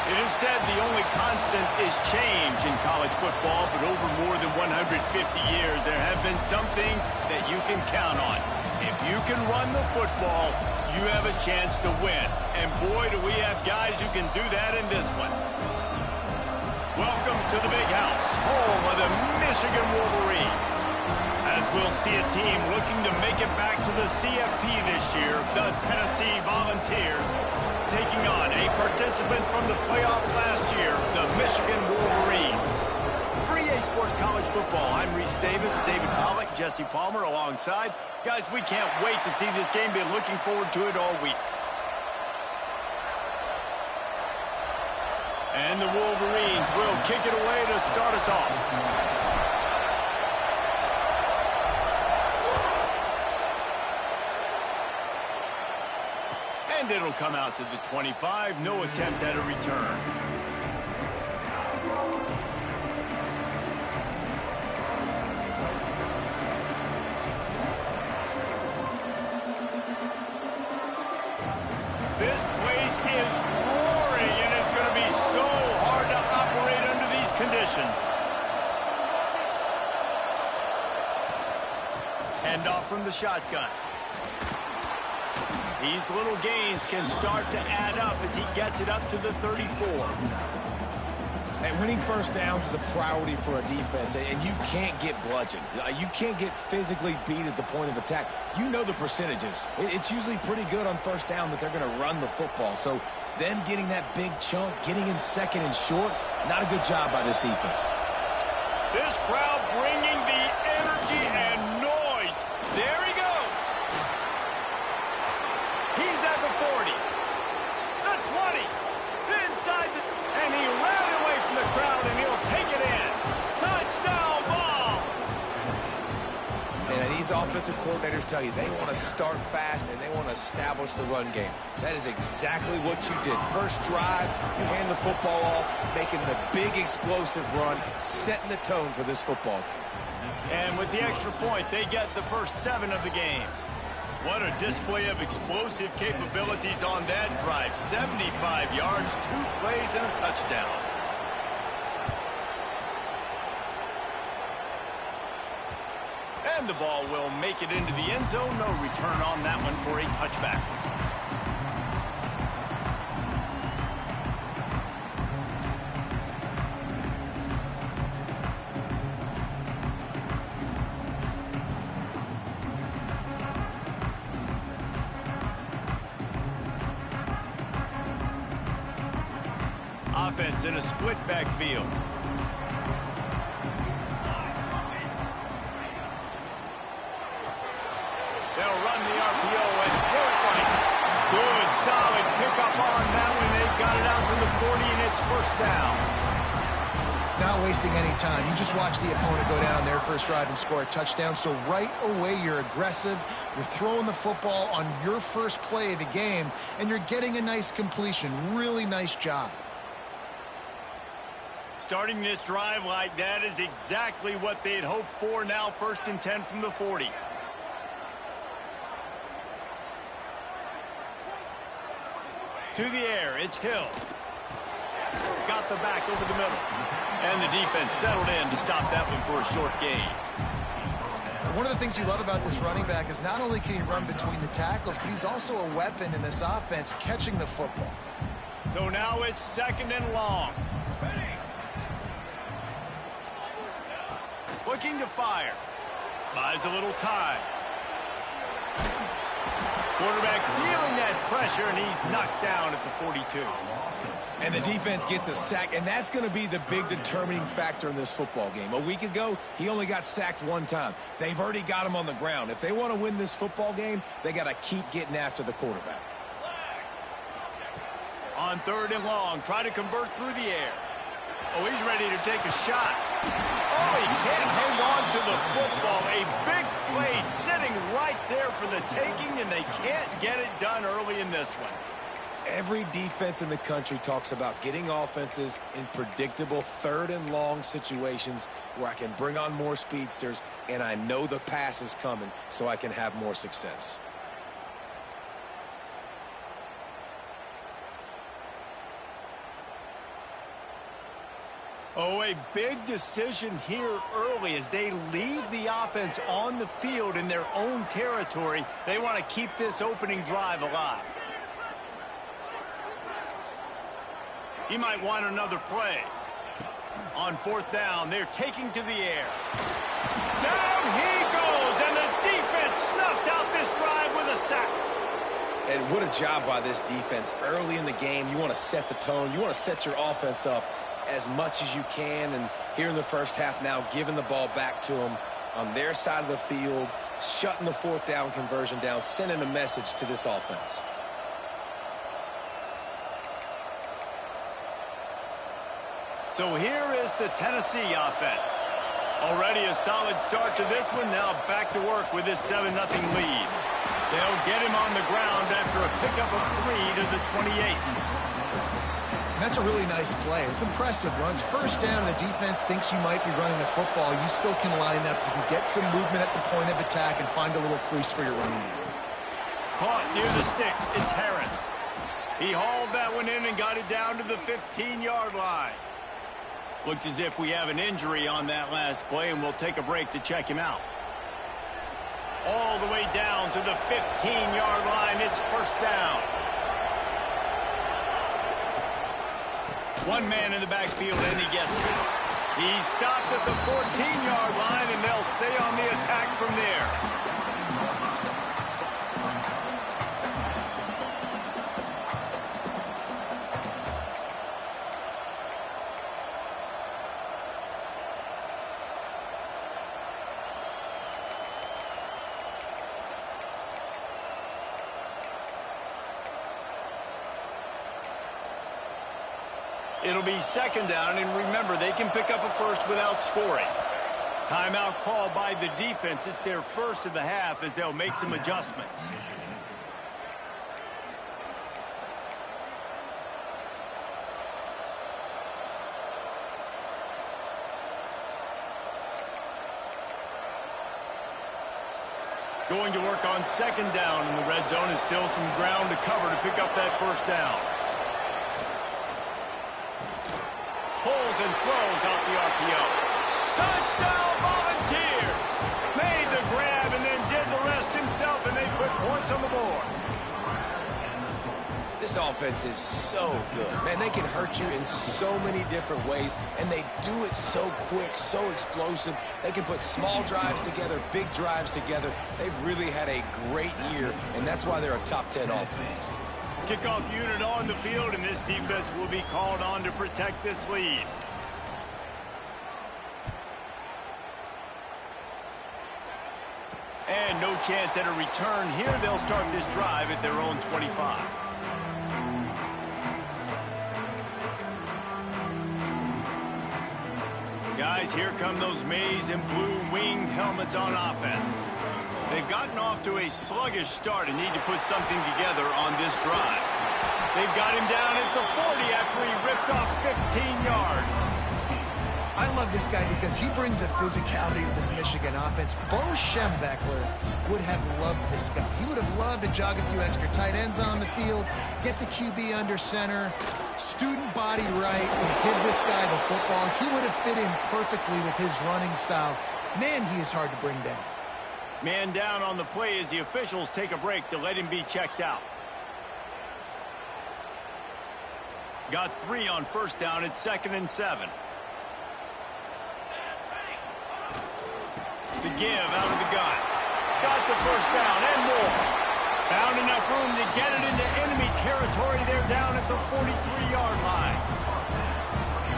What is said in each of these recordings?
It is said the only constant is change in college football, but over more than 150 years, there have been some things that you can count on. If you can run the football, you have a chance to win. And boy, do we have guys who can do that in this one. Welcome to the Big House, home of the Michigan Wolverines. As we'll see a team looking to make it back to the CFP this year, the Tennessee Volunteers, taking on a participant from the playoff last year, the Michigan Wolverines. For EA Sports College Football, I'm Reese Davis, David Pollack, Jesse Palmer alongside. Guys, we can't wait to see this game. Been looking forward to it all week. And the Wolverines will kick it away to start us off. And it'll come out to the 25. No attempt at a return. This place is roaring, and it's going to be so hard to operate under these conditions. Handoff from the shotgun. These little gains can start to add up as he gets it up to the 34. And winning first downs is a priority for a defense, and you can't get bludgeoned. You can't get physically beat at the point of attack. You know the percentages. It's usually pretty good on first down that they're going to run the football. So them getting that big chunk, getting in second and short, not a good job by this defense. This crowd bringing the energy and noise. There he goes. He's at the 40, the 20, inside the... And he ran away from the crowd, and he'll take it in. Touchdown, Volss! And these offensive coordinators tell you they want to start fast and they want to establish the run game. That is exactly what you did. First drive, you hand the football off, making the big explosive run, setting the tone for this football game. And with the extra point, they get the first 7 of the game. What a display of explosive capabilities on that drive. 75 yards, 2 plays, and a touchdown. And the ball will make it into the end zone. No return on that one for a touchback. Offense in a split backfield. They'll run the RPO and throw it right. Good, solid pickup on that one. They got it out to the 40, and it's first down. Not wasting any time. You just watch the opponent go down on their first drive and score a touchdown. So right away, you're aggressive. You're throwing the football on your first play of the game, and you're getting a nice completion. Really nice job. Starting this drive like that is exactly what they had hoped for. Now 1st and 10 from the 40. To the air, it's Hill. Got the back over the middle. And the defense settled in to stop that one for a short gain. One of the things you love about this running back is not only can he run between the tackles, but he's also a weapon in this offense catching the football. So now it's 2nd and long. Looking to fire. Buys a little time. Quarterback feeling that pressure, and he's knocked down at the 42. And the defense gets a sack, and that's going to be the big determining factor in this football game. A week ago, he only got sacked 1 time. They've already got him on the ground. If they want to win this football game, they got to keep getting after the quarterback. On 3rd and long, try to convert through the air. Oh, he's ready to take a shot. Oh, he can't hang on to the football. A big play sitting right there for the taking, and they can't get it done early in this one. Every defense in the country talks about getting offenses in predictable 3rd and long situations where I can bring on more speedsters, and I know the pass is coming so I can have more success. Oh, a big decision here early as they leave the offense on the field in their own territory. They want to keep this opening drive alive. He might want another play. On fourth down, they're taking to the air. Down he goes, and the defense snuffs out this drive with a sack. And what a job by this defense. Early in the game, you want to set the tone. You want to set your offense up as much as you can. And here in the first half now, giving the ball back to them on their side of the field, shutting the fourth down conversion down, sending a message to this offense. So here is the Tennessee offense. Already a solid start to this one. Now back to work with this 7-0 lead. They'll get him on the ground after a pickup of 3 to the 28. That's a really nice play. It's impressive. Runs first down, the defense thinks you might be running the football. You still can line up. You can get some movement at the point of attack and find a little crease for your running back. Caught near the sticks. It's Harris. He hauled that one in and got it down to the 15-yard line. Looks as if we have an injury on that last play, and we'll take a break to check him out. All the way down to the 15-yard line. It's first down. One man in the backfield, and he gets it. He stopped at the 14-yard line, and they'll stay on the attack from there. It'll be second down, and remember, they can pick up a first without scoring. Timeout called by the defense. It's their first of the half as they'll make some adjustments. Going to work on second down in the red zone, and still some ground to cover to pick up that first down. Pulls and throws out the RPO. Touchdown Volunteers! Made the grab and then did the rest himself, and they put points on the board. This offense is so good. Man, they can hurt you in so many different ways, and they do it so quick, so explosive. They can put small drives together, big drives together. They've really had a great year, and that's why they're a top 10 offense. Kickoff unit on the field, and this defense will be called on to protect this lead. And no chance at a return here. They'll start this drive at their own 25. Guys, here come those maize and blue winged helmets on offense. They've gotten off to a sluggish start and need to put something together on this drive. They've got him down at the 40 after he ripped off 15 yards. I love this guy because he brings a physicality to this Michigan offense. Bo Schembechler would have loved this guy. He would have loved to jog a few extra tight ends on the field, get the QB under center, student body right, and give this guy the football. He would have fit in perfectly with his running style. Man, he is hard to bring down. Man down on the play as the officials take a break to let him be checked out. Got 3 on first down. It's 2nd and 7. The give out of the gun. Got the first down and more. Found enough room to get it into enemy territory. They're down at the 43-yard line.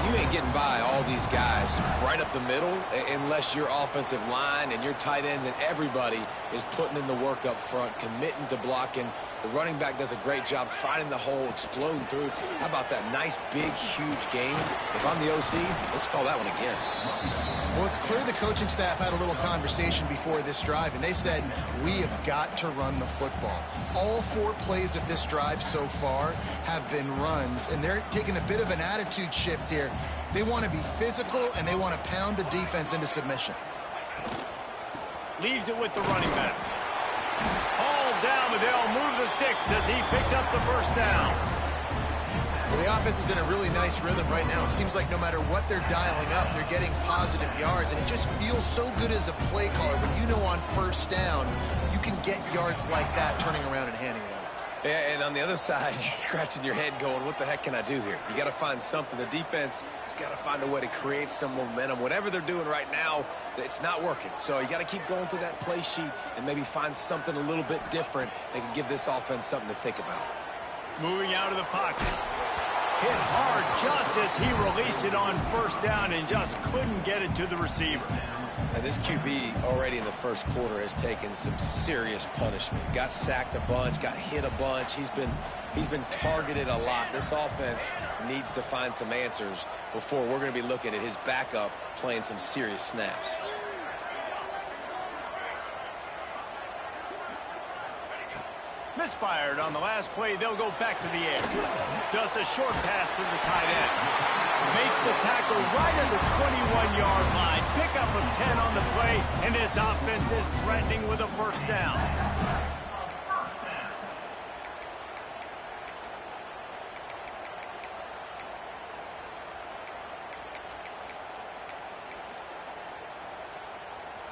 You ain't getting by all these guys right up the middle unless your offensive line and your tight ends and everybody is putting in the work up front, committing to blocking. The running back does a great job finding the hole, exploding through. How about that nice, big, huge game? If I'm the OC, let's call that one again. Well, it's clear the coaching staff had a little conversation before this drive, and they said, we have got to run the football. All 4 plays of this drive so far have been runs, and they're taking a bit of an attitude shift here. They want to be physical, and they want to pound the defense into submission. Leaves it with the running back. Hauled down, but they'll move the sticks as he picks up the first down. Well, the offense is in a really nice rhythm right now. It seems like no matter what they're dialing up, they're getting positive yards, and it just feels so good as a play caller when you know on first down you can get yards like that turning around and handing it off. Yeah, and on the other side, you're scratching your head going, what the heck can I do here? You got to find something. The defense has got to find a way to create some momentum. Whatever they're doing right now, it's not working. So you got to keep going through that play sheet and maybe find something a little bit different that can give this offense something to think about. Moving out of the pocket. Hit hard just as he released it on first down and just couldn't get it to the receiver. And this QB already in the first quarter has taken some serious punishment. Got sacked a bunch, got hit a bunch. He's been targeted a lot. This offense needs to find some answers before we're going to be looking at his backup playing some serious snaps. Misfired on the last play. They'll go back to the air. Just a short pass to the tight end. Makes the tackle right at the 21-yard line. Pickup of 10 on the play, and this offense is threatening with a first down.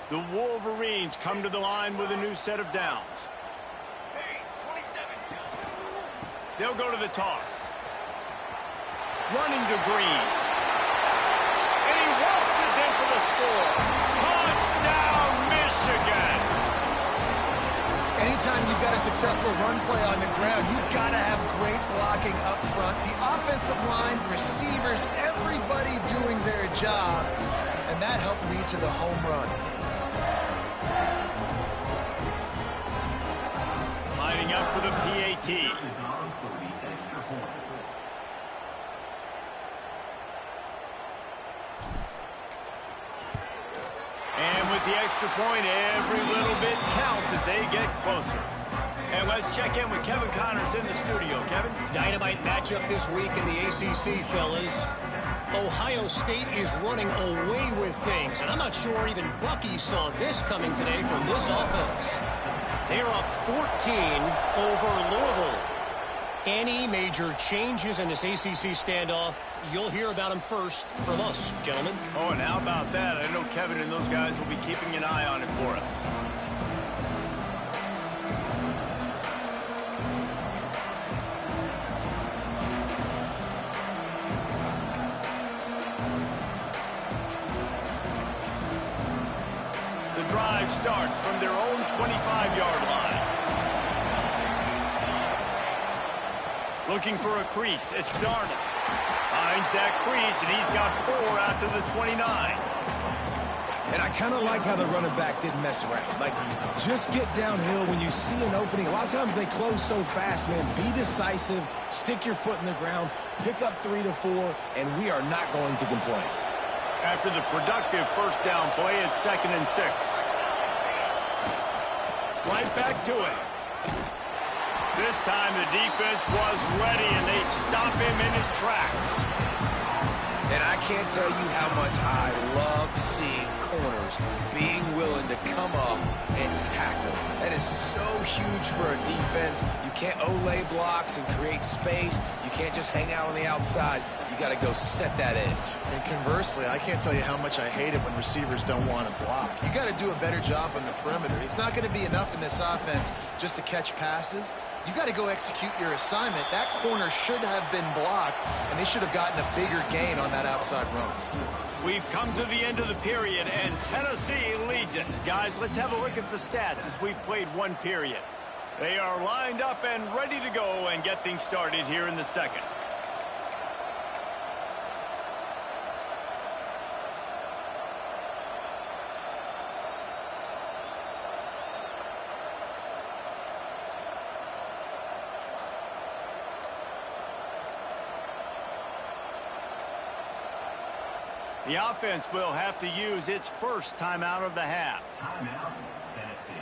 The Wolverines come to the line with a new set of downs. They'll go to the toss. Running to Green. And he waltzes in for the score. Touchdown, Michigan. Anytime you've got a successful run play on the ground, you've got to have great blocking up front. The offensive line, receivers, everybody doing their job. And that helped lead to the home run. Lining up for the PAT. And with the extra point, every little bit counts as they get closer. And let's check in with Kevin Connors in the studio. Kevin? Dynamite matchup this week in the ACC, fellas. Ohio State is running away with things, and I'm not sure even Bucky saw this coming today from this offense. They're up 14 over Louisville. Any major changes in this ACC standoff, you'll hear about them first from us, gentlemen. Oh, and how about that? I know Kevin and those guys will be keeping an eye on it for us. The drive starts from their own 25-yard line. Looking for a crease. It's Darnold. Finds that crease, and he's got 4 out to the 29. And I kind of like how the running back didn't mess around. Like, just get downhill when you see an opening. A lot of times they close so fast, man. Be decisive, stick your foot in the ground, pick up 3 to 4, and we are not going to complain. After the productive first down play, it's 2nd and 6. Right back to it. This time the defense was ready, and they stop him in his tracks. And I can't tell you how much I love seeing corners being willing to come up and tackle. That is so huge for a defense. You can't olay blocks and create space. You can't just hang out on the outside. You got to go set that edge. And conversely, I can't tell you how much I hate it when receivers don't want to block. You got to do a better job on the perimeter. It's not going to be enough in this offense just to catch passes. You got to go execute your assignment. That corner should have been blocked, and they should have gotten a bigger gain on that outside run. We've come to the end of the period, and Tennessee leads it. Guys, let's have a look at the stats as we've played one period. They are lined up and ready to go and get things started here in the second. The offense will have to use its first timeout of the half. Timeout, Tennessee.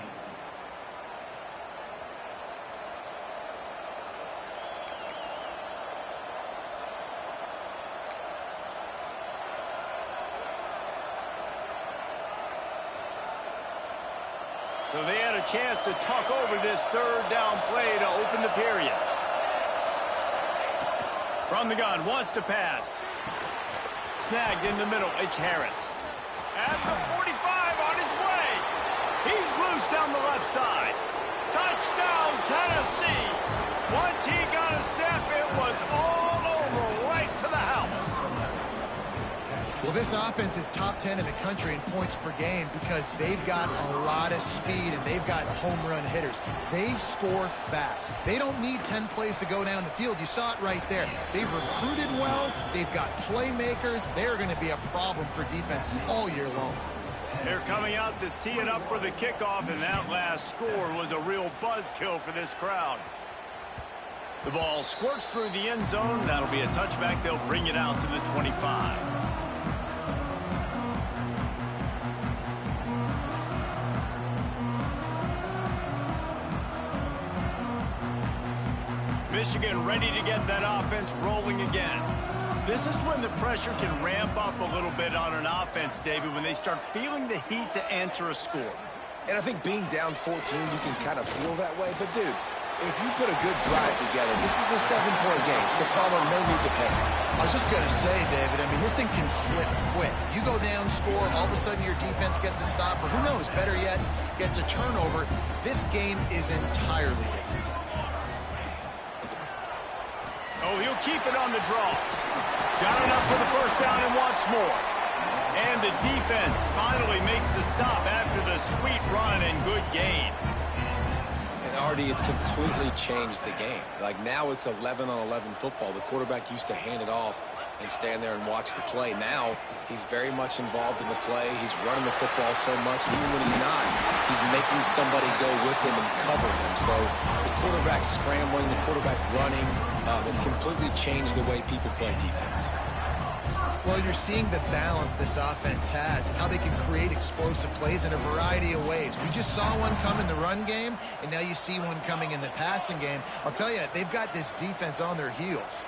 So they had a chance to talk over this third down play to open the period. From the gun, wants to pass. Snagged in the middle, it's Harris. At the 45, on his way. He's loose down the left side. Touchdown, Tennessee. Once he got a step, it was all over, right to the house. Well, this offense is top 10 in the country in points per game because they've got a lot of speed and they've got home run hitters. They score fast. They don't need 10 plays to go down the field. You saw it right there. They've recruited well. They've got playmakers. They're going to be a problem for defenses all year long. They're coming out to tee it up for the kickoff, and that last score was a real buzzkill for this crowd. The ball squirts through the end zone. That'll be a touchback. They'll bring it out to the 25. Michigan ready to get that offense rolling again. This is when the pressure can ramp up a little bit on an offense, David, when they start feeling the heat to answer a score. And I think being down 14, you can kind of feel that way. But, dude, if you put a good drive together, this is a 7-point game, so Palmer, no need to panic. I was just going to say, David, I mean, this thing can flip quick. You go down, score, all of a sudden your defense gets a stop, or who knows, better yet, gets a turnover. This game is entirely different. Oh, he'll keep it on the draw. Got enough for the first down and wants more. And the defense finally makes the stop after the sweet run and good gain. And Artie, it's completely changed the game. Like now it's 11-on-11 football. The quarterback used to hand it off and stand there and watch the play. Now he's very much involved in the play. He's running the football so much. And even when he's not, he's making somebody go with him and cover him. So the quarterback scrambling, the quarterback running, it's completely changed the way people play defense. Well, you're seeing the balance this offense has and how they can create explosive plays in a variety of ways. We just saw one come in the run game, and now you see one coming in the passing game. I'll tell you, they've got this defense on their heels.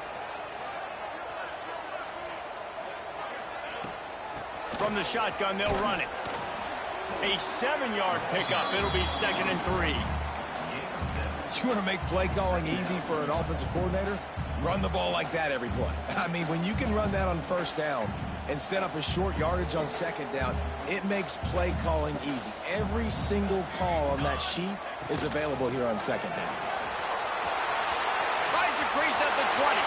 From the shotgun, they'll run it. A 7-yard pickup. It'll be 2nd and 3. You want to make play calling easy for an offensive coordinator? Run the ball like that every play. I mean, when you can run that on first down and set up a short yardage on second down, it makes play calling easy. Every single call on that sheet is available here on second down. Finds a crease at the 20.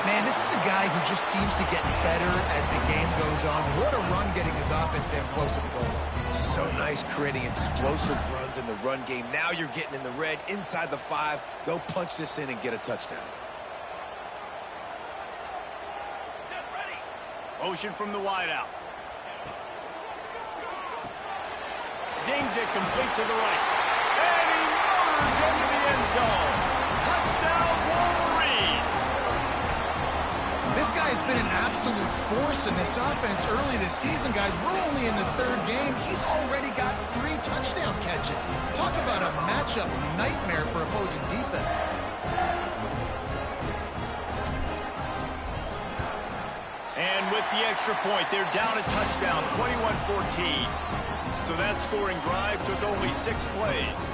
Man, this is a guy who just seems to get better as the game goes on. What a run getting his offense down close to the goal line. So nice creating explosive runs in the run game. Now you're getting in the red, inside the 5. Go punch this in and get a touchdown. Motion from the wideout. Zings it complete to the right. And he motors into the end zone. Touchdown, Wolverines. This guy's been an absolute force in this offense early this season, guys. We're only in the 3rd game. He's already got 3 touchdown catches. Talk about a matchup nightmare for opposing defenses. And with the extra point, they're down a touchdown, 21-14. So that scoring drive took only 6 plays.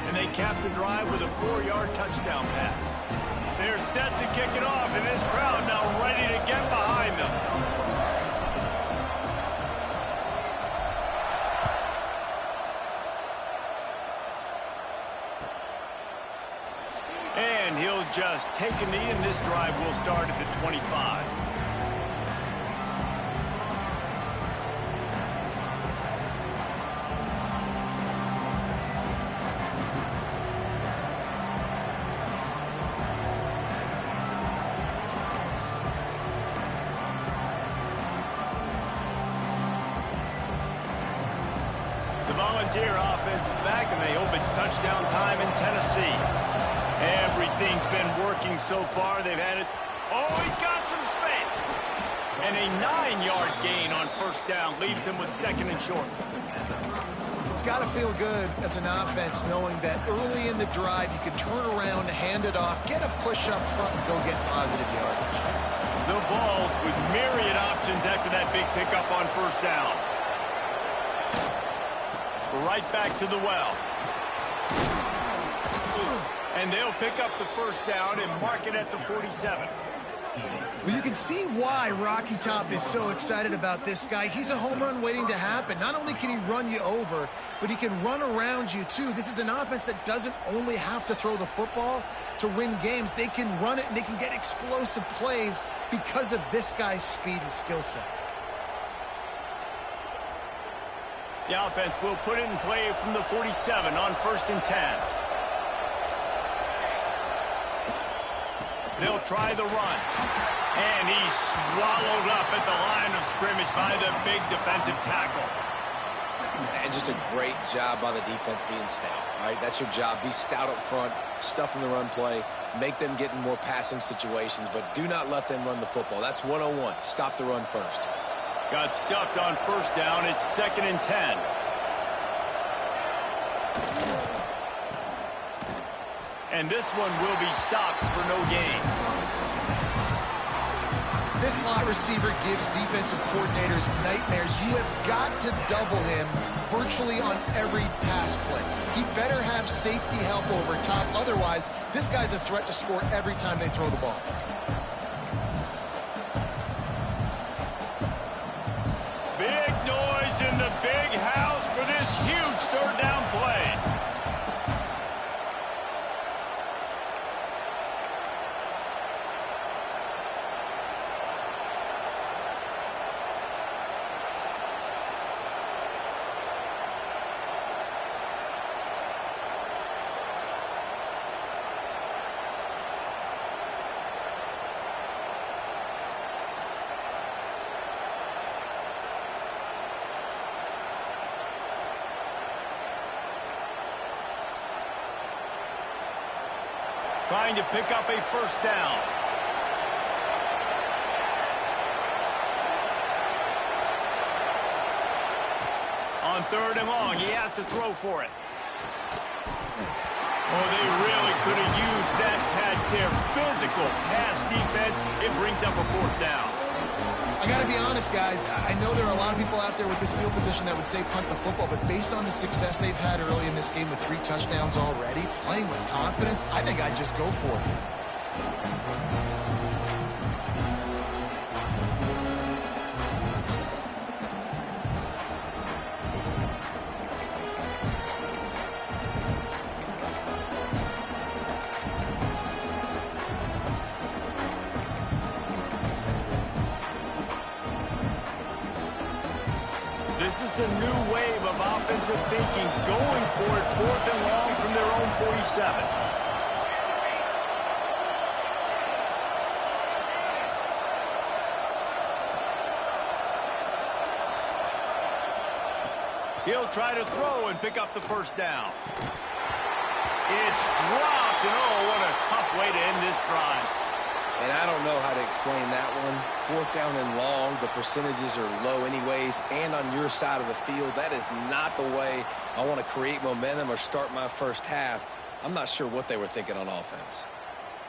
And they capped the drive with a 4-yard touchdown pass. They're set to kick it off, and this crowd now ready to get behind them. And he'll just take a knee, and this drive will start at the 25. Volunteer offense is back, and they hope it's touchdown time in Tennessee. Everything's been working so far. They've had it. Oh, he's got some space. And a 9-yard gain on first down leaves him with 2nd and short. It's got to feel good as an offense knowing that early in the drive you can turn around, hand it off, get a push up front, and go get positive yardage. The Volss with myriad options after that big pickup on first down. Right back to the well. And they'll pick up the first down and mark it at the 47. Well, you can see why Rocky Top is so excited about this guy. He's a home run waiting to happen. Not only can he run you over, but he can run around you too. This is an offense that doesn't only have to throw the football to win games. They can run it and they can get explosive plays because of this guy's speed and skill set. The offense will put it in play from the 47 on 1st and 10. They'll try the run. And he's swallowed up at the line of scrimmage by the big defensive tackle. And just a great job by the defense being stout. All right, that's your job. Be stout up front, stuff in the run play, make them get in more passing situations, but do not let them run the football. That's 101. Stop the run first. Got stuffed on 1st down. It's 2nd and 10. And this one will be stopped for no gain. This slot receiver gives defensive coordinators nightmares. You have got to double him virtually on every pass play. He better have safety help over top. Otherwise, this guy's a threat to score every time they throw the ball. Big noise in the big house for this huge 3rd down play. Trying to pick up a 1st down. On 3rd and long, he has to throw for it. Oh, they really could have used that catch there. Physical pass defense. It brings up a 4th down. I got to be honest, guys. I know there are a lot of people out there with this field position that would say punt the football, but based on the success they've had early in this game with 3 touchdowns already, playing with confidence, I think I'd just go for it. This is the new wave of offensive thinking, going for it 4th and long from their own 47. He'll try to throw and pick up the 1st down. It's dropped, and oh, what a tough way to end this drive. And I don't know how to explain that one. 4th down and long, the percentages are low anyways, and on your side of the field, that is not the way I want to create momentum or start my first half. I'm not sure what they were thinking on offense.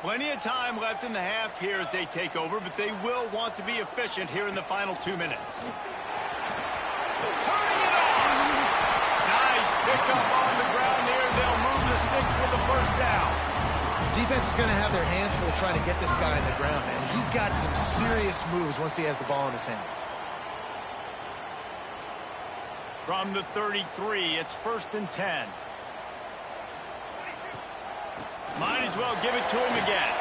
Plenty of time left in the half here as they take over, but they will want to be efficient here in the final 2 minutes. Turning it on! Nice pickup on the ground there. They'll move the sticks with the 1st down. Defense is going to have their hands full trying to get this guy on the ground, man. He's got some serious moves once he has the ball in his hands. From the 33, it's 1st and 10. Might as well give it to him again.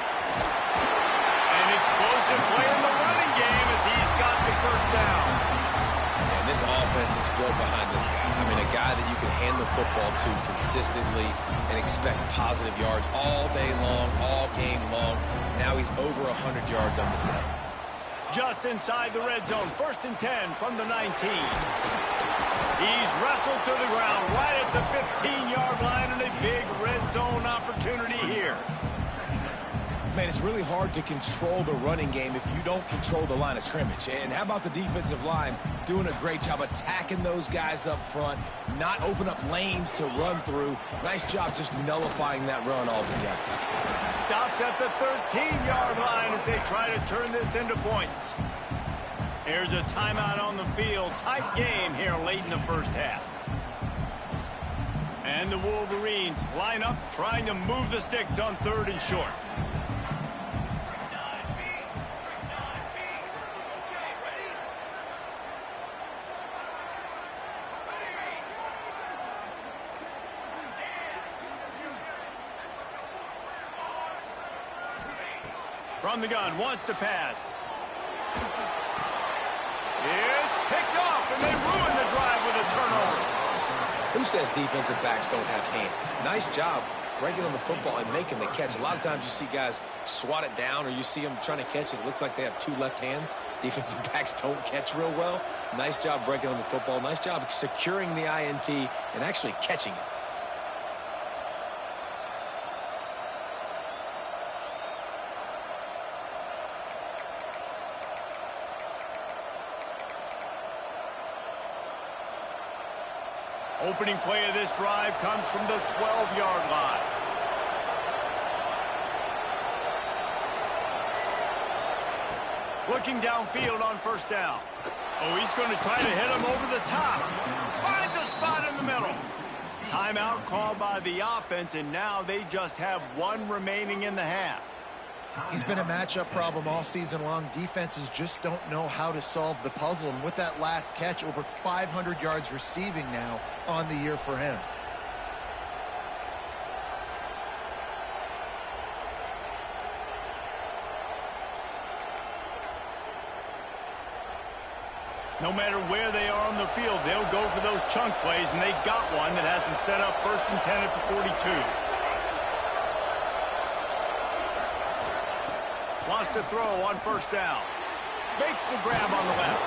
An explosive play in the running game as he's got the 1st down. And this offense is built behind this guy. I mean, a guy that you can hand the football to consistently and expect positive yards all day long, all game long. Now he's over 100 yards on the day. Just inside the red zone, 1st and 10 from the 19. He's wrestled to the ground right at the 15-yard line, and a big red zone opportunity here. Man, it's really hard to control the running game if you don't control the line of scrimmage. And how about the defensive line doing a great job attacking those guys up front, not open up lanes to run through. Nice job just nullifying that run altogether. Stopped at the 13-yard line as they try to turn this into points. Here's a timeout on the field. Tight game here late in the first half. And the Wolverines line up, trying to move the sticks on 3rd and short. From the gun, wants to pass. It's picked off, and they ruin the drive with a turnover. Who says defensive backs don't have hands? Nice job breaking on the football and making the catch. A lot of times you see guys swat it down, or you see them trying to catch it. It looks like they have 2 left hands. Defensive backs don't catch real well. Nice job breaking on the football. Nice job securing the INT and actually catching it. Opening play of this drive comes from the 12-yard line. Looking downfield on 1st down. Oh, he's going to try to hit him over the top. Finds a spot in the middle. Timeout called by the offense, and now they just have 1 remaining in the half. He's been a matchup problem all season long. Defenses just don't know how to solve the puzzle. And with that last catch, over 500 yards receiving now on the year for him. No matter where they are on the field, they'll go for those chunk plays, and they got one that has them set up 1st and 10 at the 42. Wants to throw on 1st down. Makes the grab on the left.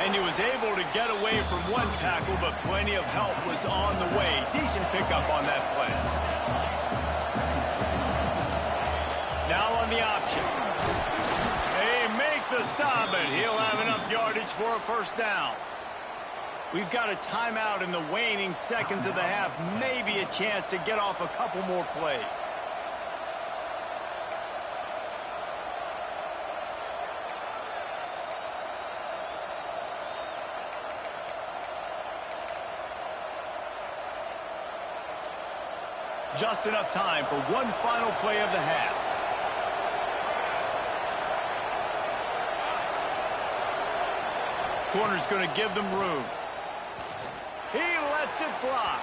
And he was able to get away from 1 tackle, but plenty of help was on the way. Decent pickup on that play. Now on the option. They make the stop, and he'll have enough yardage for a 1st down. We've got a timeout in the waning seconds of the half. Maybe a chance to get off a couple more plays. Just enough time for 1 final play of the half. Corner's going to give them room. He lets it fly.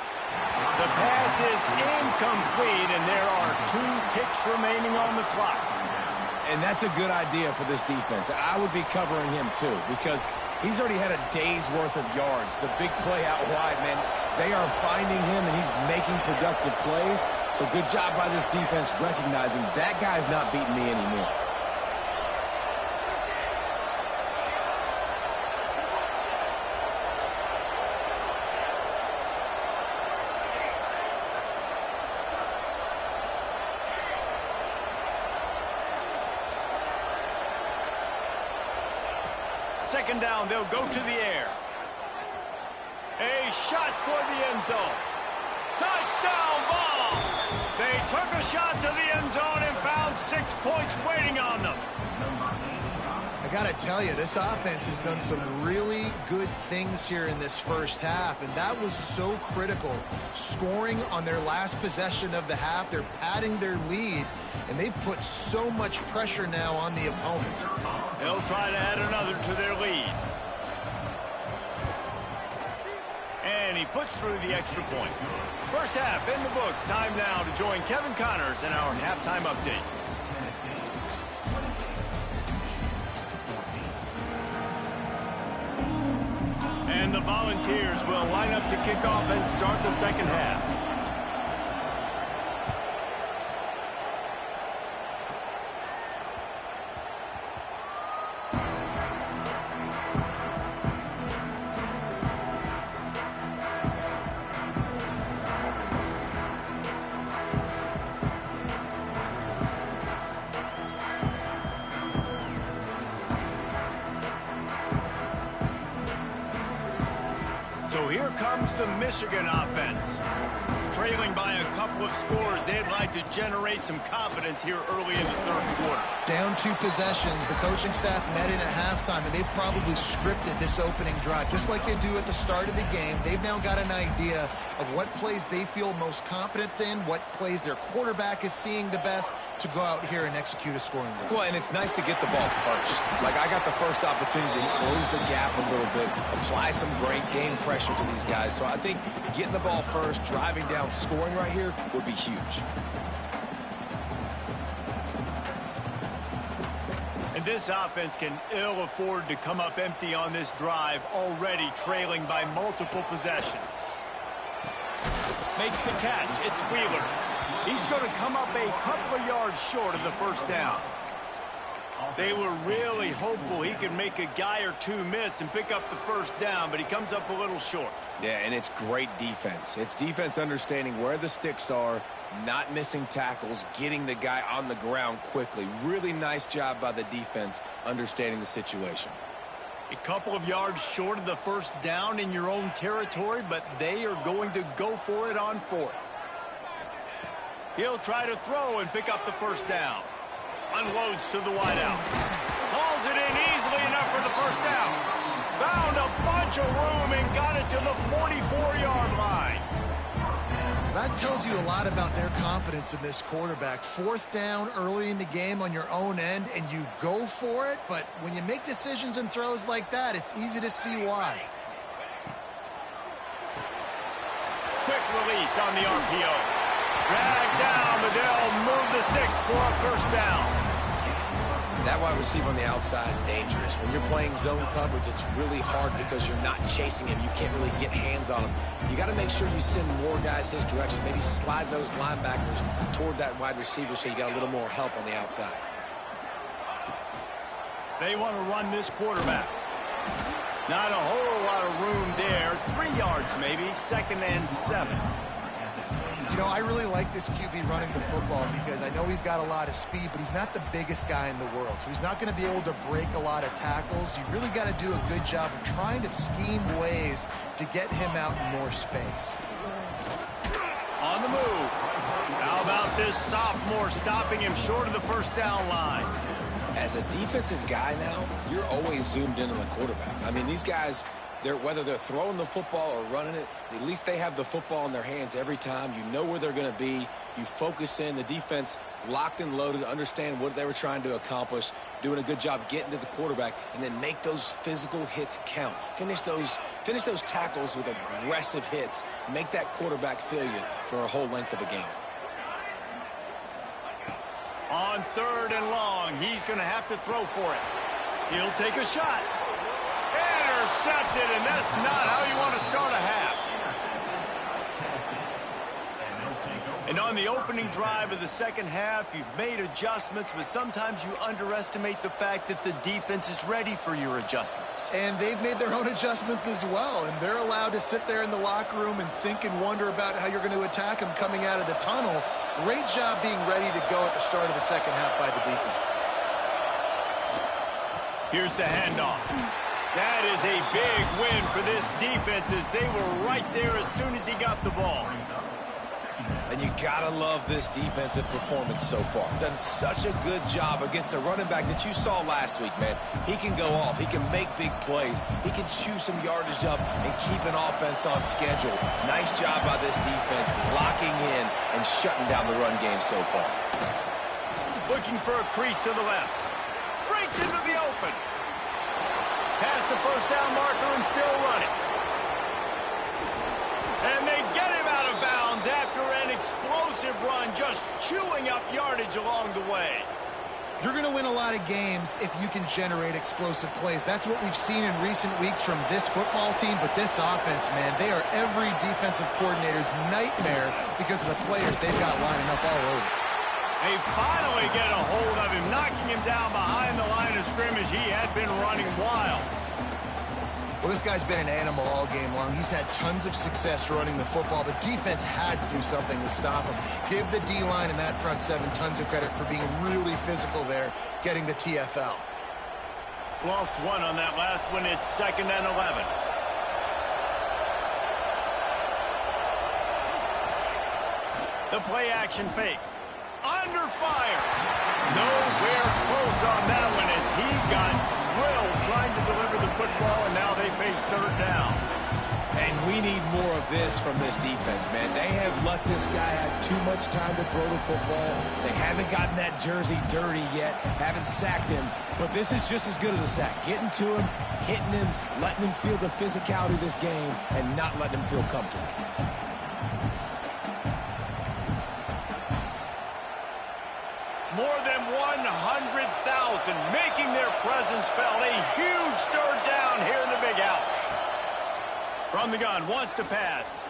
The pass is incomplete, and there are 2 ticks remaining on the clock. And that's a good idea for this defense. I would be covering him too, because he's already had a day's worth of yards. The big play out wide, man. They are finding him, and he's making productive plays. So good job by this defense recognizing that guy's not beating me anymore. Second down, they'll go to the air. A shot toward the end zone. Touchdown, Volss! They took a shot to the end zone and found 6 points waiting on them. I got to tell you, this offense has done some really good things here in this 1st half, and that was so critical. Scoring on their last possession of the half, they're padding their lead, and they've put so much pressure now on the opponent. They'll try to add another to their lead. And he puts through the extra point. 1st half in the books. Time now to join Kevin Connors in our halftime update. And the Volunteers will line up to kick off and start the 2nd half. So here comes the Michigan offense. Trailing by a couple of scores, they'd like to generate some confidence here early in the 3rd quarter. Down 2 possessions. The coaching staff met in at halftime, and they've probably scripted this opening drive. Just like they do at the start of the game, they've now got an idea of what plays they feel most confident in, what plays their quarterback is seeing the best to go out here and execute a scoring drive. Well, and it's nice to get the ball first. Like, I got the first opportunity to close the gap a little bit, apply some great game pressure to these guys. So I think getting the ball first, driving down, scoring right here would be huge. And this offense can ill afford to come up empty on this drive, already trailing by multiple possessions. Makes the catch. It's Wheeler. He's going to come up a couple of yards short of the first down. They were really hopeful he could make a guy or two miss and pick up the first down, but he comes up a little short. Yeah, and it's great defense. It's defense understanding where the sticks are, not missing tackles, getting the guy on the ground quickly. Really nice job by the defense understanding the situation. A couple of yards short of the first down in your own territory, but they are going to go for it on 4th. He'll try to throw and pick up the first down. Unloads to the wideout. Hauls it in easily enough for the first down. Found a bunch of room and got it to the 44-yard line. That tells you a lot about their confidence in this quarterback. 4th down early in the game on your own end, and you go for it. But when you make decisions and throws like that, it's easy to see why. Quick release on the RPO. Drag down, but they'll move the sticks for a first down. That wide receiver on the outside is dangerous. When you're playing zone coverage, it's really hard because you're not chasing him. You can't really get hands on him. You got to make sure you send more guys his direction. Maybe slide those linebackers toward that wide receiver so you got a little more help on the outside. They want to run this quarterback. Not a whole lot of room there. 3 yards maybe, 2nd and 7. You know, I really like this QB running the football because I know he's got a lot of speed, but he's not the biggest guy in the world. So he's not going to be able to break a lot of tackles. You really got to do a good job of trying to scheme ways to get him out in more space. On the move. How about this sophomore stopping him short of the first down line? As a defensive guy now, you're always zoomed in on the quarterback. I mean, these guys, whether they're throwing the football or running it, at least they have the football in their hands every time. You know where they're going to be. You focus in. The defense locked and loaded, understand what they were trying to accomplish, doing a good job getting to the quarterback, and then make those physical hits count. Finish those tackles with aggressive hits. Make that quarterback feel you for a whole length of a game. On 3rd and long, he's going to have to throw for it. He'll take a shot. Intercepted, and that's not how you want to start a half. And on the opening drive of the second half, you've made adjustments, but sometimes you underestimate the fact that the defense is ready for your adjustments. And they've made their own adjustments as well, and they're allowed to sit there in the locker room and think and wonder about how you're going to attack them coming out of the tunnel. Great job being ready to go at the start of the second half by the defense. Here's the handoff. That is a big win for this defense as they were right there as soon as he got the ball. And you got to love this defensive performance so far. Done such a good job against a running back that you saw last week, man. He can go off. He can make big plays. He can chew some yardage up and keep an offense on schedule. Nice job by this defense locking in and shutting down the run game so far. Looking for a crease to the left. Breaks into the open. Past the first down marker and still running. And they get him out of bounds after an explosive run, just chewing up yardage along the way. You're going to win a lot of games if you can generate explosive plays. That's what we've seen in recent weeks from this football team, but this offense, man, they are every defensive coordinator's nightmare because of the players they've got lining up all over. They finally get a hold of him, knocking him down behind the line of scrimmage. He had been running wild. Well, this guy's been an animal all game long. He's had tons of success running the football. The defense had to do something to stop him. Give the D-line and that front seven tons of credit for being really physical there, getting the TFL. Lost one on that last one. It's 2nd and 11. The play action fake. Under fire. Nowhere close third down. And we need more of this from this defense, man. They have let this guy have too much time to throw the football. They haven't gotten that jersey dirty yet, haven't sacked him. But this is just as good as a sack. Getting to him, hitting him, letting him feel the physicality of this game, and not letting him feel comfortable. More than 100,000 making their presence felt. A huge third down here in the big house. From the gun, wants to pass.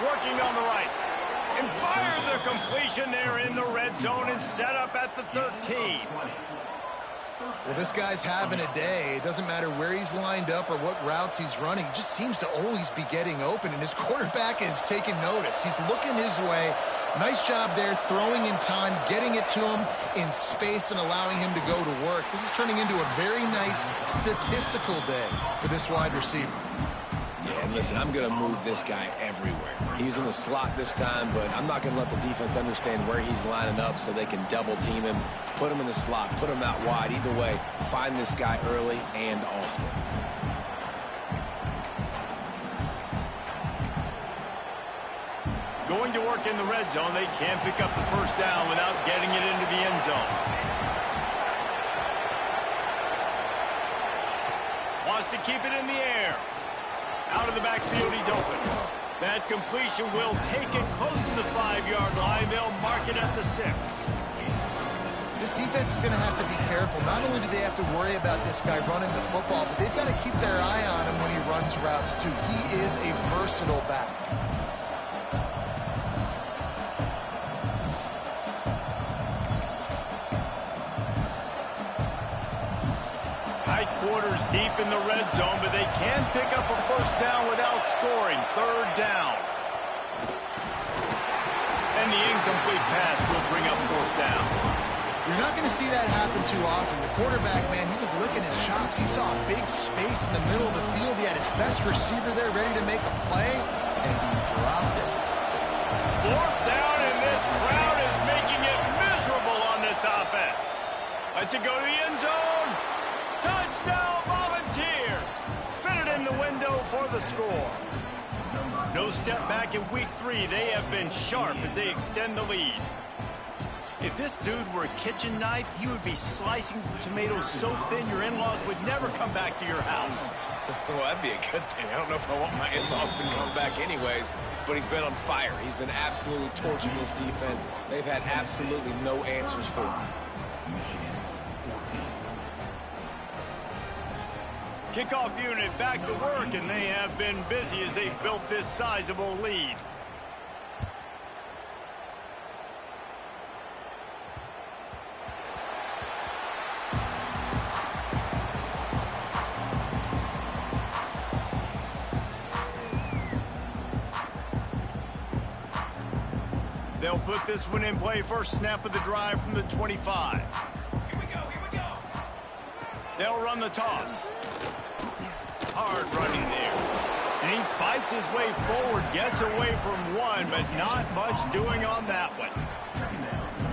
Working on the right. And fire the completion there in the red zone and set up at the 13. Well, this guy's having a day. It doesn't matter where he's lined up or what routes he's running. He just seems to always be getting open, and his quarterback is taking notice. He's looking his way. Nice job there, throwing in time, getting it to him in space and allowing him to go to work. This is turning into a very nice statistical day for this wide receiver. Yeah, and listen, I'm going to move this guy everywhere. He's in the slot this time, but I'm not going to let the defense understand where he's lining up so they can double team him, put him in the slot, put him out wide. Either way, find this guy early and often. Going to work in the red zone. They can't pick up the first down without getting it into the end zone. Wants to keep it in the air. Out of the backfield, he's open. That completion will take it close to the 5-yard line. They'll mark it at the 6. This defense is going to have to be careful. Not only do they have to worry about this guy running the football, but they've got to keep their eye on him when he runs routes, too. He is a versatile back. Tight quarters deep in the red zone, but they can pick up a first down without scoring. Third down. And the incomplete pass will bring up fourth down. You're not going to see that happen too often. The quarterback, man, he was licking his chops. He saw a big space in the middle of the field. He had his best receiver there ready to make a play, and he dropped it. Fourth down, and this crowd is making it miserable on this offense. Lets it go to the end zone. Touchdown, Volunteers. Fit it in the window for the score. No step back in week 3. They have been sharp as they extend the lead. If this dude were a kitchen knife, he would be slicing tomatoes so thin your in-laws would never come back to your house. Well, that'd be a good thing. I don't know if I want my in-laws to come back anyways, but he's been on fire. He's been absolutely torching this defense. They've had absolutely no answers for him. Kickoff unit back to work, and they have been busy as they've built this sizable lead. They'll put this one in play. First snap of the drive from the 25. Here we go. They'll run the toss. Hard running there. And he fights his way forward, gets away from one, but not much doing on that one.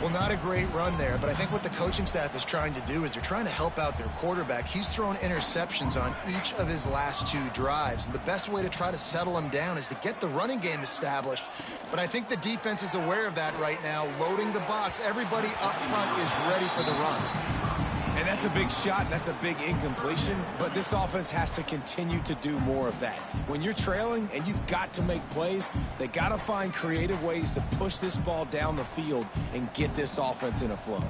Well, not a great run there, but I think what the coaching staff is trying to do is they're trying to help out their quarterback. He's thrown interceptions on each of his last 2 drives. And the best way to try to settle him down is to get the running game established. But I think the defense is aware of that right now, loading the box. Everybody up front is ready for the run. And that's a big shot, and that's a big incompletion, but this offense has to continue to do more of that. When you're trailing and you've got to make plays, they got to find creative ways to push this ball down the field and get this offense in a flow.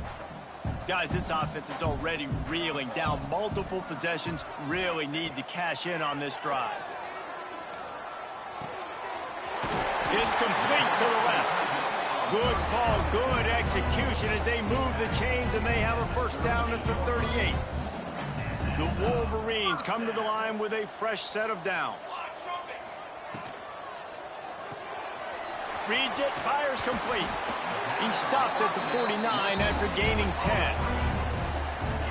Guys, this offense is already reeling down multiple possessions. Really need to cash in on this drive. It's complete to the left. Good call, good execution as they move the chains, and they have a first down at the 38. The Wolverines come to the line with a fresh set of downs. Reads it, fires complete. He stopped at the 49 after gaining 10.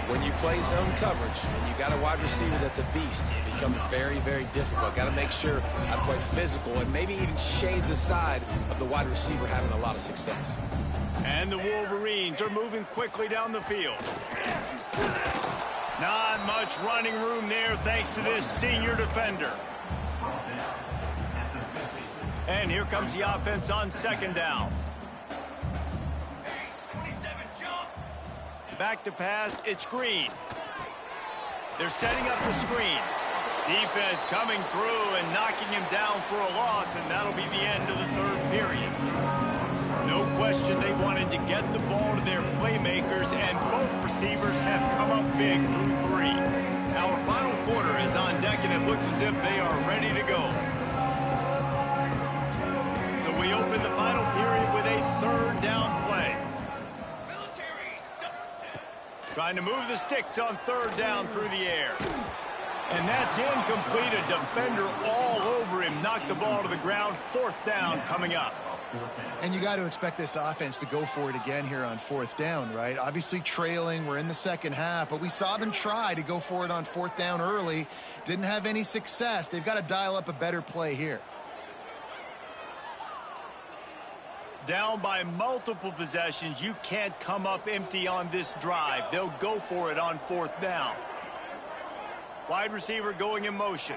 When you play zone coverage and you got a wide receiver that's a beast, it becomes very, very difficult. Got to make sure I play physical and maybe even shade the side of the wide receiver having a lot of success. And the Wolverines are moving quickly down the field. Not much running room there thanks to this senior defender. And here comes the offense on second down. Back to pass, it's Green. They're setting up the screen. Defense coming through and knocking him down for a loss, and that'll be the end of the third period. No question they wanted to get the ball to their playmakers, and both receivers have come up big through three. Our final quarter is on deck, and it looks as if they are ready to go. So we open the final period with a third down play. Trying to move the sticks on third down through the air. And that's incomplete. A defender all over him. Knocked the ball to the ground. Fourth down coming up. And you got to expect this offense to go for it again here on fourth down, right? Obviously trailing. We're in the second half, but we saw them try to go for it on fourth down early. Didn't have any success. They've got to dial up a better play here. Down by multiple possessions, you can't come up empty on this drive. They'll go for it on fourth down. Wide receiver going in motion.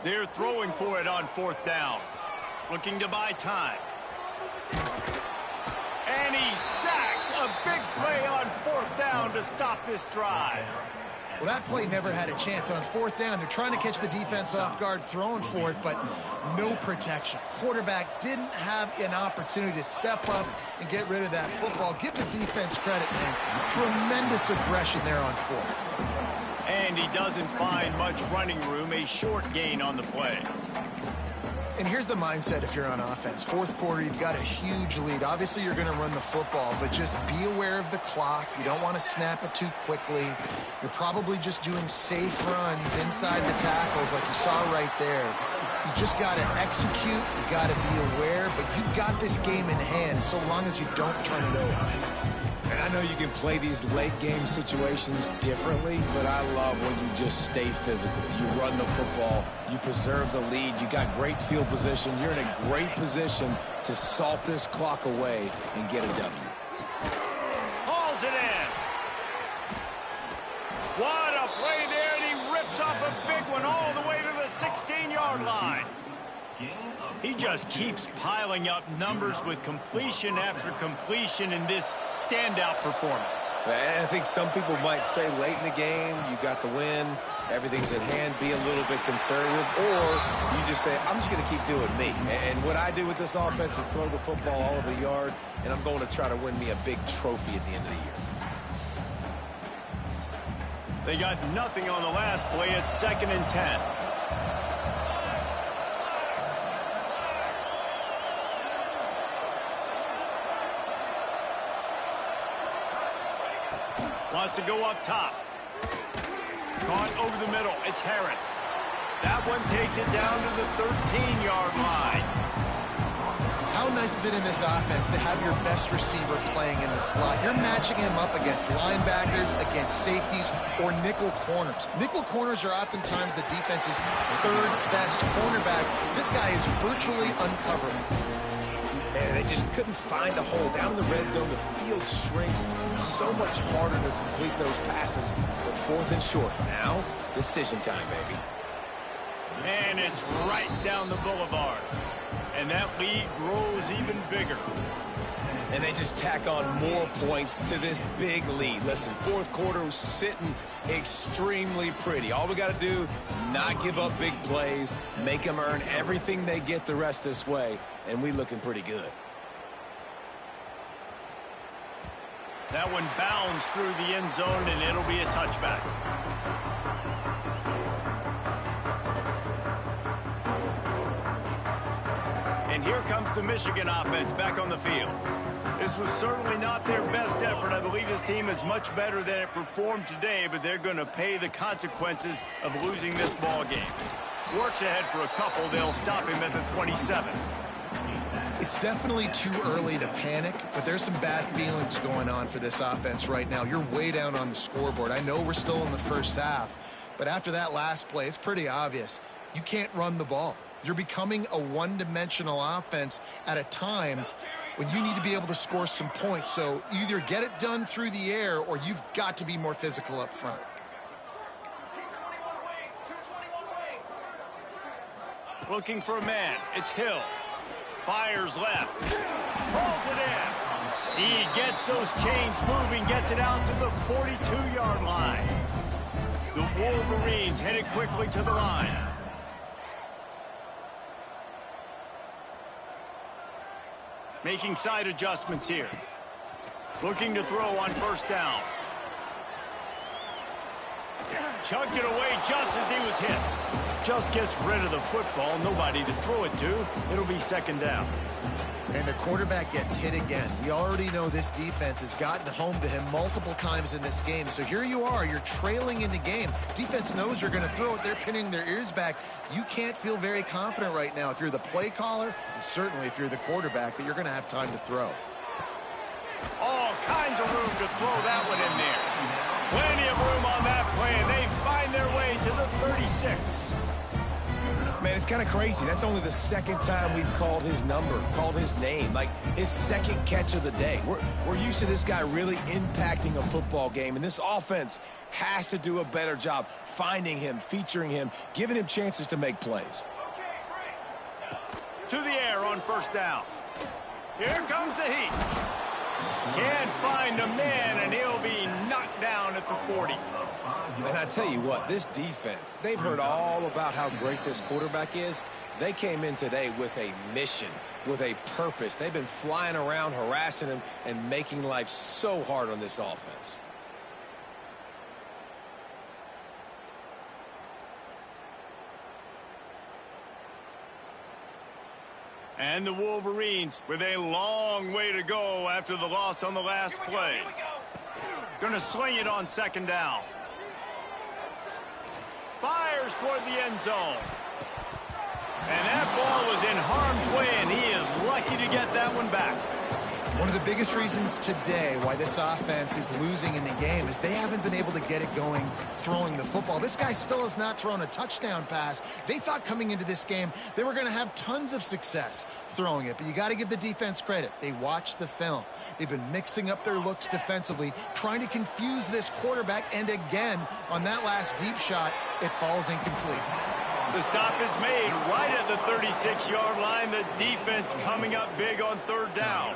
They're throwing for it on fourth down. Looking to buy time. And he's sacked. A big play on fourth down to stop this drive. Well, that play never had a chance on fourth down. They're trying to catch the defense off guard, throwing for it, but no protection. Quarterback didn't have an opportunity to step up and get rid of that football. Give the defense credit, man. Tremendous aggression there on fourth. And he doesn't find much running room. A short gain on the play. And here's the mindset if you're on offense. Fourth quarter, you've got a huge lead. Obviously, you're going to run the football, but just be aware of the clock. You don't want to snap it too quickly. You're probably just doing safe runs inside the tackles like you saw right there. You just got to execute. You got to be aware, but you've got this game in hand so long as you don't turn it over. And I know you can play these late-game situations differently, but I love when you just stay physical. You run the football. You preserve the lead. You got great field position. You're in a great position to salt this clock away and get a W. Hauls it in. What a play there, and he rips off a big one all the way to the 16-yard line. He just keeps piling up numbers with completion after completion in this standout performance. And I think some people might say late in the game, you got the win, everything's at hand, be a little bit conservative, or you just say, I'm just going to keep doing me. And what I do with this offense is throw the football all over the yard, and I'm going to try to win me a big trophy at the end of the year. They got nothing on the last play. It's 2nd and 10. Wants to go up top. Caught over the middle. It's Harris. That one takes it down to the 13-yard line. How nice is it in this offense to have your best receiver playing in the slot? You're matching him up against linebackers, against safeties, or nickel corners. Nickel corners are oftentimes the defense's third best cornerback. This guy is virtually uncoverable. And they just couldn't find a hole. Down in the red zone, the field shrinks. So much harder to complete those passes. But 4th and short. Now, decision time, baby. And it's right down the boulevard. And that lead grows even bigger. And they just tack on more points to this big lead. Listen, 4th quarter was sitting extremely pretty. All we got to do, not give up big plays, make them earn everything they get the rest this way, and we looking pretty good. That one bounds through the end zone, and it'll be a touchback. And here comes the Michigan offense back on the field. This was certainly not their best effort. I believe this team is much better than it performed today, but they're going to pay the consequences of losing this ball game. Works ahead for a couple. They'll stop him at the 27. It's definitely too early to panic, but there's some bad feelings going on for this offense right now. You're way down on the scoreboard. I know we're still in the first half, but after that last play, it's pretty obvious. You can't run the ball. You're becoming a one-dimensional offense at a time when you need to be able to score some points. So either get it done through the air or you've got to be more physical up front. Looking for a man. It's Hill. Fires left. Pulls it in. He gets those chains moving, gets it out to the 42-yard line. The Wolverines headed quickly to the line. Making side adjustments here. Looking to throw on first down. Chucked it away just as he was hit. Just gets rid of the football. Nobody to throw it to. It'll be second down. And the quarterback gets hit again. We already know this defense has gotten home to him multiple times in this game. So here you are. You're trailing in the game. Defense knows you're going to throw it. They're pinning their ears back. You can't feel very confident right now if you're the play caller, and certainly if you're the quarterback, that you're going to have time to throw. All kinds of room to throw that one in there. Plenty of room on that play, and they find their way to the 36. Man, it's kind of crazy. That's only the second time we've called his number, called his name, like his second catch of the day. We're used to this guy really impacting a football game, and this offense has to do a better job finding him, featuring him, giving him chances to make plays. To the air on first down. Here comes the heat. Can't find a man, and he'll be knocked down at the 40. And I tell you what, this defense, they've heard all about how great this quarterback is. They came in today with a mission, with a purpose. They've been flying around, harassing him, and making life so hard on this offense. And the Wolverines with a long way to go after the loss on the last play. Gonna sling it on second down. Fires toward the end zone. And that ball was in harm's way, and he is lucky to get that one back. One of the biggest reasons today why this offense is losing in the game is they haven't been able to get it going throwing the football. This guy still has not thrown a touchdown pass. They thought coming into this game they were going to have tons of success throwing it, but you got to give the defense credit. They watched the film. They've been mixing up their looks defensively, trying to confuse this quarterback, and again, on that last deep shot, it falls incomplete. The stop is made right at the 36-yard line. The defense coming up big on third down.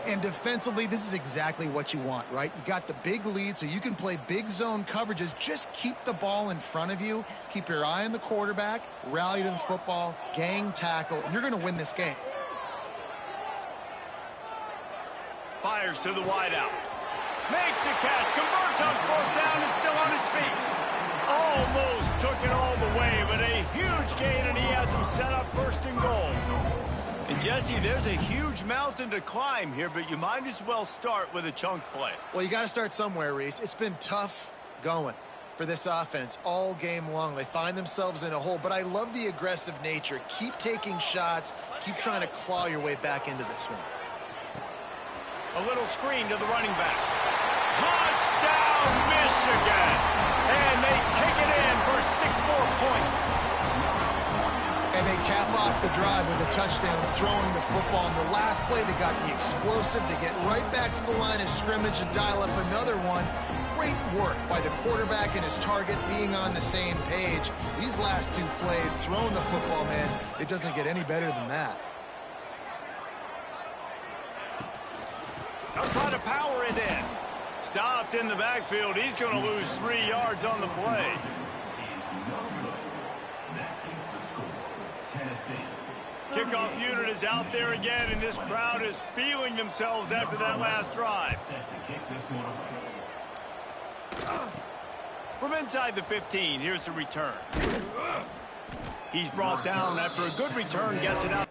And defensively, this is exactly what you want, right? You got the big lead, so you can play big zone coverages. Just keep the ball in front of you. Keep your eye on the quarterback. Rally to the football. Gang tackle. And you're going to win this game. Fires to the wideout. Makes the catch. Converts on fourth down. Is still on his feet. Almost took it all the way, but a huge gain, and he has him set up first and goal. And Jesse, there's a huge mountain to climb here, but you might as well start with a chunk play. Well, you got to start somewhere, Reese. It's been tough going for this offense all game long. They find themselves in a hole, but I love the aggressive nature. Keep taking shots. Keep trying to claw your way back into this one. A little screen to the running back. Touchdown, Michigan! And they take it in for 6 more points. And they cap off the drive with a touchdown, throwing the football. In the last play, they got the explosive. They get right back to the line of scrimmage and dial up another one. Great work by the quarterback and his target being on the same page. These last 2 plays, throwing the football, man, it doesn't get any better than that. They'll try to power it in. Stopped in the backfield. He's going to lose 3 yards on the play. Kickoff unit is out there again, and this crowd is feeling themselves after that last drive. From inside the 15, here's the return. He's brought down after a good return, gets it out.